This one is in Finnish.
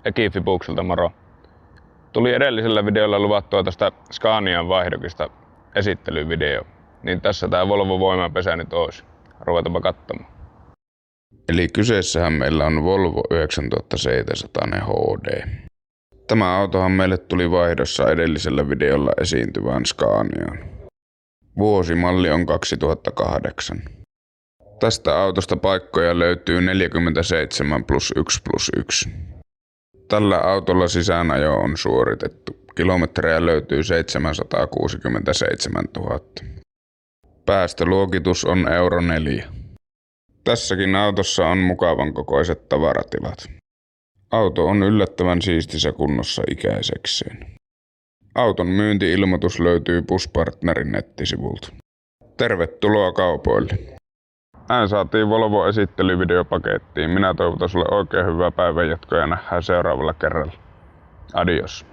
Ekifibukselta moro. Tuli edellisellä videolla luvattua tästä Scanian vaihdokista esittelyvideo, niin tässä tää Volvo voimapesä nyt olisi. Ruvetaanpa katsomaan. Eli kyseessähän meillä on Volvo 9700 HD. Tämä autohan meille tuli vaihdossa edellisellä videolla esiintyvään Scaniaan. Vuosimalli on 2008. Tästä autosta paikkoja löytyy 47+1+1. Tällä autolla sisäänajo on suoritettu. Kilometrejä löytyy 767 000. Päästöluokitus on Euro 4. Tässäkin autossa on mukavan kokoiset tavaratilat. Auto on yllättävän siistissä kunnossa ikäisekseen. Auton myynti-ilmoitus löytyy Buspartnerin nettisivulta. Tervetuloa kaupoille. Näin saatiin Volvo esittelyvideo pakettiin. Minä toivotan sulle oikein hyvää päivänjatkoa ja nähdään seuraavalla kerralla. Adios.